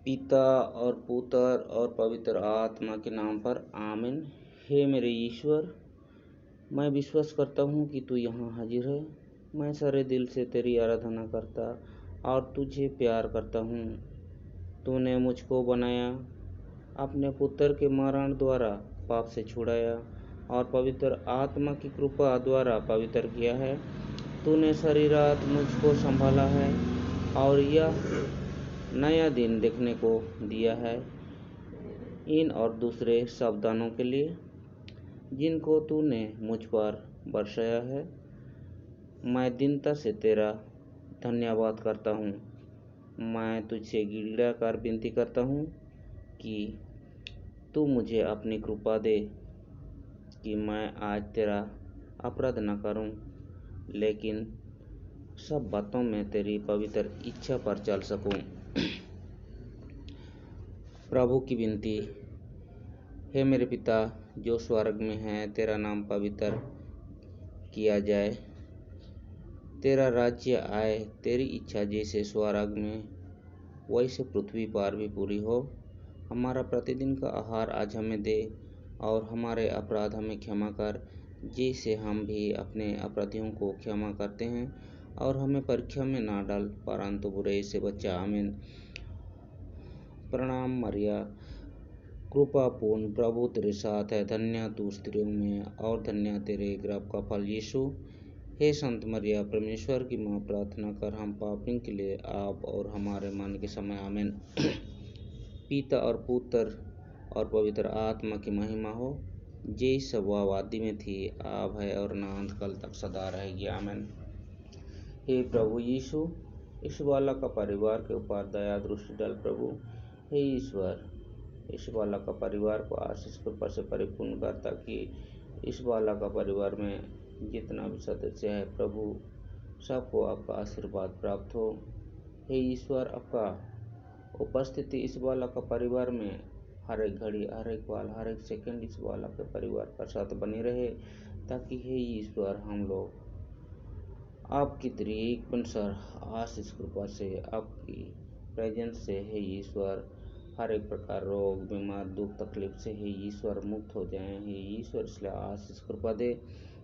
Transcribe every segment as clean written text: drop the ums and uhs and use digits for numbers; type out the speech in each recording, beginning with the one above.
पिता और पुत्र और पवित्र आत्मा के नाम पर आमीन। हे मेरे ईश्वर, मैं विश्वास करता हूँ कि तू यहाँ हाजिर है। मैं सारे दिल से तेरी आराधना करता और तुझे प्यार करता हूँ। तूने मुझको बनाया, अपने पुत्र के मरण द्वारा पाप से छुड़ाया और पवित्र आत्मा की कृपा द्वारा पवित्र किया है। तूने सारी रात मुझको संभाला है और यह नया दिन देखने को दिया है। इन और दूसरे सावधानों के लिए जिनको तूने मुझ पर बरसाया है, मैं दीनता से तेरा धन्यवाद करता हूँ। मैं तुझसे गिड़गिड़ा कर विनती करता हूँ कि तू मुझे अपनी कृपा दे कि मैं आज तेरा अपराध न करूं, लेकिन सब बातों में तेरी पवित्र इच्छा पर चल सकूं। प्रभु की विनती। हे मेरे पिता जो स्वर्ग में है, तेरा नाम पवित्र किया जाए, तेरा राज्य आए, तेरी इच्छा जैसे स्वर्ग में वैसे पृथ्वी पर भी पूरी हो। हमारा प्रतिदिन का आहार आज हमें दे और हमारे अपराध हमें क्षमा कर, जैसे हम भी अपने अपराधियों को क्षमा करते हैं, और हमें परीक्षा में ना डाल, परंतु बुरे से बचा। आमीन। प्रणाम मरिया, कृपा पूर्ण, प्रभु तेरे साथ है। धन्य तू स्त्रियों में और धन्य तेरे गर्भ का फल यीशु। हे संत मरिया, परमेश्वर की माँ, प्रार्थना कर हम पापियों के लिए, आप और हमारे मरने के समय। आमीन। पिता और पुत्र और पवित्र आत्मा की महिमा हो, जैसे वह आदि में थी, अब है और ना अंतकाल तक सदा रहेगी। आमीन। हे प्रभु यीशु, इस बालक का परिवार के ऊपर दया दृष्टि डाल प्रभु। हे ईश्वर, इस बालक का परिवार को आशीष कृपा से परिपूर्ण कर, ताकि इस बालक का परिवार में जितना भी सदस्य है प्रभु, सबको आपका आशीर्वाद प्राप्त हो। हे ईश्वर, आपका उपस्थिति इस बालक का परिवार में हर एक घड़ी, हर एक पल, हर एक सेकंड इस बालक के परिवार का साथ बनी रहे, ताकि हे ईश्वर हम लोग आपकी त्रिएक अनुसार आशीष कृपा से, आपकी प्रेजेंस से हे ईश्वर हर एक प्रकार रोग, बीमार, दुख, तकलीफ से हे ईश्वर मुक्त हो जाएं। हे ईश्वर इसलिए आशीष कृपा दे।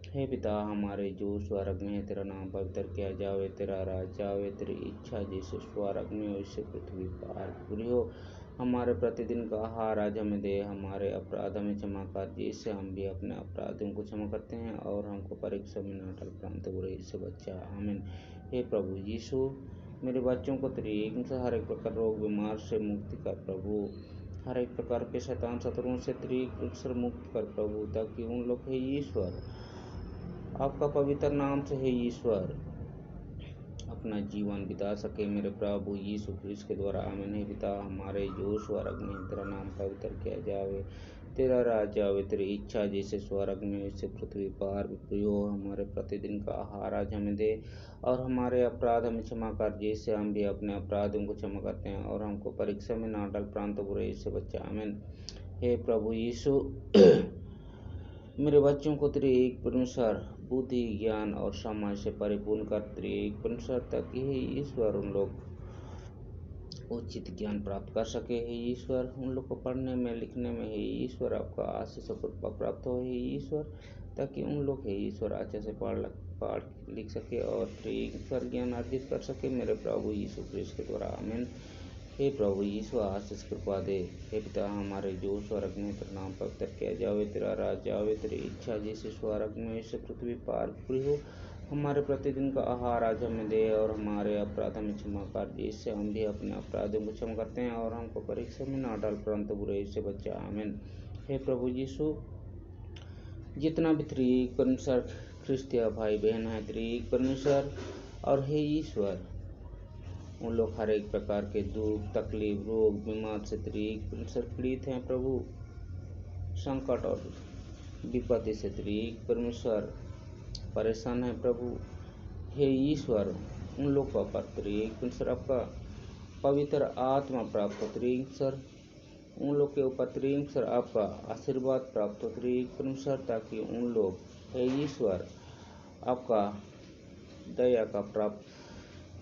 हे पिता हमारे जो स्वर्ग में है, तेरा नाम पवित्र किया जावे, तेरा राज्य आवे, तेरी इच्छा जैसे स्वर्ग में वैसे पृथ्वी पर पूरी हो। हमारे प्रतिदिन का आहार आज हमें दे, हमारे अपराध हमें क्षमा कर, जैसे हम भी अपने अपराधियों को क्षमा करते हैं, और हमको परीक्षा में न डाल, परंतु बुरे से बचा। आमीन। हे प्रभु यीशु, मेरे बच्चों को तेरी एक से हर एक प्रकार रोग, बीमार से मुक्ति कर प्रभु। हर एक प्रकार के शैतान शत्रुओं से तेरी से मुक्त कर प्रभु, ताकि उन लोग हे ईश्वर आपका पवित्र नाम से हे ईश्वर अपना जीवन बिता सके, मेरे प्रभु यीशु क्रिस्त के द्वारा। आमीन। हे पिता हमारे जो स्वर्ग में है, तेरा नाम पवित्र किया जावे, तेरा राज्य आवे, तेरी इच्छा जैसे स्वर्ग में वैसे पृथ्वी पर भी हो। हमारे प्रतिदिन का आहार आज हमें दे, और हमारे अपराध हमें क्षमा कर, जैसे हम भी अपने अपराधों को क्षमा करते हैं, और हमको परीक्षा में ना डाल, परंतु बुरे से बचा। आमीन। हे प्रभु यीशु, मेरे बच्चों को तेरे एक परमेश्वर बुद्धि, ज्ञान और समझ से परिपूर्ण कर, तेरे एक परमेश्वर, ताकि हे ईश्वर उन लोग उचित ज्ञान प्राप्त कर सके। हे ईश्वर उन लोग को पढ़ने में, लिखने में हे ईश्वर आपका आशीष और कृपा प्राप्त हो। हे ईश्वर, ताकि उन लोग हे ईश्वर अच्छे से पढ़ लिख सके और ईश्वर ज्ञान अर्जित कर सके, मेरे प्रभु यीशु क्रिस्त के द्वारा। आमीन। हे प्रभु यीशु आशीष कृपा दे। हे पिता हमारे जो स्वर्ग में, तेरा नाम पवित्र किया जावे, तेरा राज्य आवे, तेरी इच्छा जैसे स्वर्ग में वैसे पृथ्वी पर पूरी हो। हमारे प्रतिदिन का आहार आज हमें दे, और हमारे अपराध हमें क्षमा कर, जिससे हम भी अपने अपराधों को क्षमा करते हैं, और हमको परीक्षा में ना डाल, परंतु बुरे से बचा। आमीन। हे प्रभु यीशु, जितना भी त्रिएक परमेश्वर ख्रिस्तिया भाई बहन है, त्रिएक परमेश्वर, और हे ईश्वर उन लोग हर एक प्रकार के दुख, तकलीफ, रोग, बीमार से त्रिएक परमेश्वर पीड़ित हैं प्रभु। संकट और विपत्ति से त्रिएक परमेश्वर परेशान है प्रभु। हे ईश्वर उन लोग को पर त्रिएक परमेश्वर आपका पवित्र आत्मा प्राप्त हो, त्रिएक परमेश्वर उन लोग के ऊपर त्रिएक परमेश्वर आपका आशीर्वाद प्राप्त हो, त्रिएक परमेश्वर, ताकि उन लोग हे ईश्वर आपका दया का प्राप्त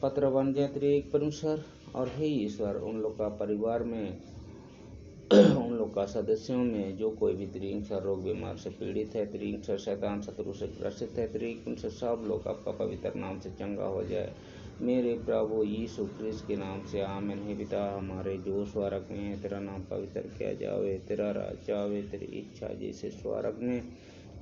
पत्र बन जाए त्रिएक परमेश्वर, और हे ईश्वर, उन लोग का परिवार में उन लोग का सदस्यों में जो कोई भी त्रिंसर रोग बीमार से पीड़ित है, त्रिंसर शैतान शत्रु से ग्रसित है, उनसे सब लोग आपका पवित्र नाम से चंगा हो जाए। मेरे प्रभु यीशु क्रिस्त के नाम से आमीन। हे पिता हमारे जो स्वर्ग में है, तेरा नाम पवित्र किया जावे, तेरा राज्य आवे, तेरी इच्छा जैसे स्वर्ग में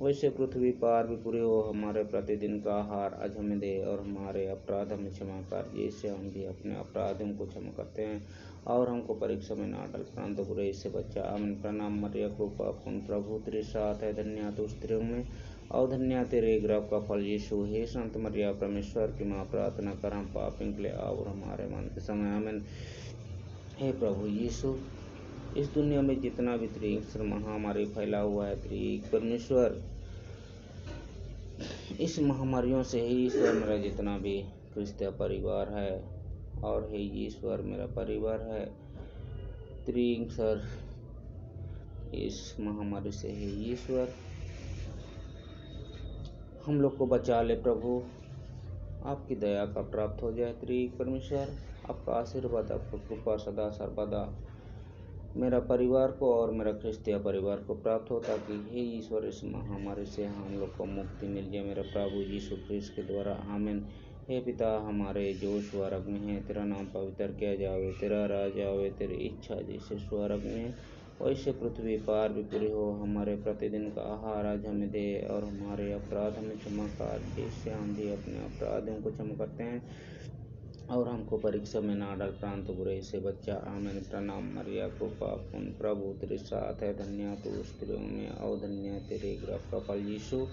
वैसे पृथ्वी पर भी पूरी हो। हमारे प्रतिदिन का आहार आज हमें दे, और हमारे अपराध हमें क्षमा कर जैसे हम भी अपने अपराधियों को क्षमा करते हैं, और हमको परीक्षा में ना डाल परंतु बुराई से बचा। आमीन। प्रणाम मरिया, कृपा पूर्ण प्रभु तेरे साथ है, धन्य तू स्त्रियों में और धन्य तेरे गर्भ का फल यीशु। हे संत मरिया परमेश्वर की माँ, प्रार्थना कर हम पापियों के लिए और हमारे मन के समय। आमीन। हे प्रभु यीशु, इस दुनिया में जितना भी त्रिसर महामारी फैला हुआ है, परमेश्वर, इस महामारियों से ही ईश्वर मेरा जितना भी क्रिस्तीय परिवार है, और हे ईश्वर मेरा परिवार है त्रिसर, इस महामारी से हे ईश्वर हम लोग को बचा ले। प्रभु आपकी दया का प्राप्त हो जाए। त्रिएक परमेश्वर, आपका आशीर्वाद, आपका कृपा सदा सर्वदा मेरा परिवार को और मेरा क्रिस्तीय परिवार को प्राप्त हो, ताकि हे ईश्वर इस महामारी से हम लोग को मुक्ति मिल जाए मेरा प्रभु यीशु क्रिस्त के द्वारा। आमीन। हे पिता हमारे जो स्वर्ग में है, तेरा नाम पवित्र किया जावे, तेरा राज्य आवे, तेरी इच्छा जैसे स्वर्ग में वैसे पृथ्वी पर भी पूरी हो। हमारे प्रतिदिन का आहार आज हमें दे, और हमारे अपराध हमें क्षमा कर जैसे हम भी अपने अपराधियों को क्षमा करते हैं, और हमको परीक्षा में ना डाल परंतु बुराई से बचा। आमीन। प्रणाम मरिया, कृपा पूर्ण प्रभु तेरे साथ है, धन्य तू स्त्रियों में और धन्य तेरे गर्भ का फल यीशु।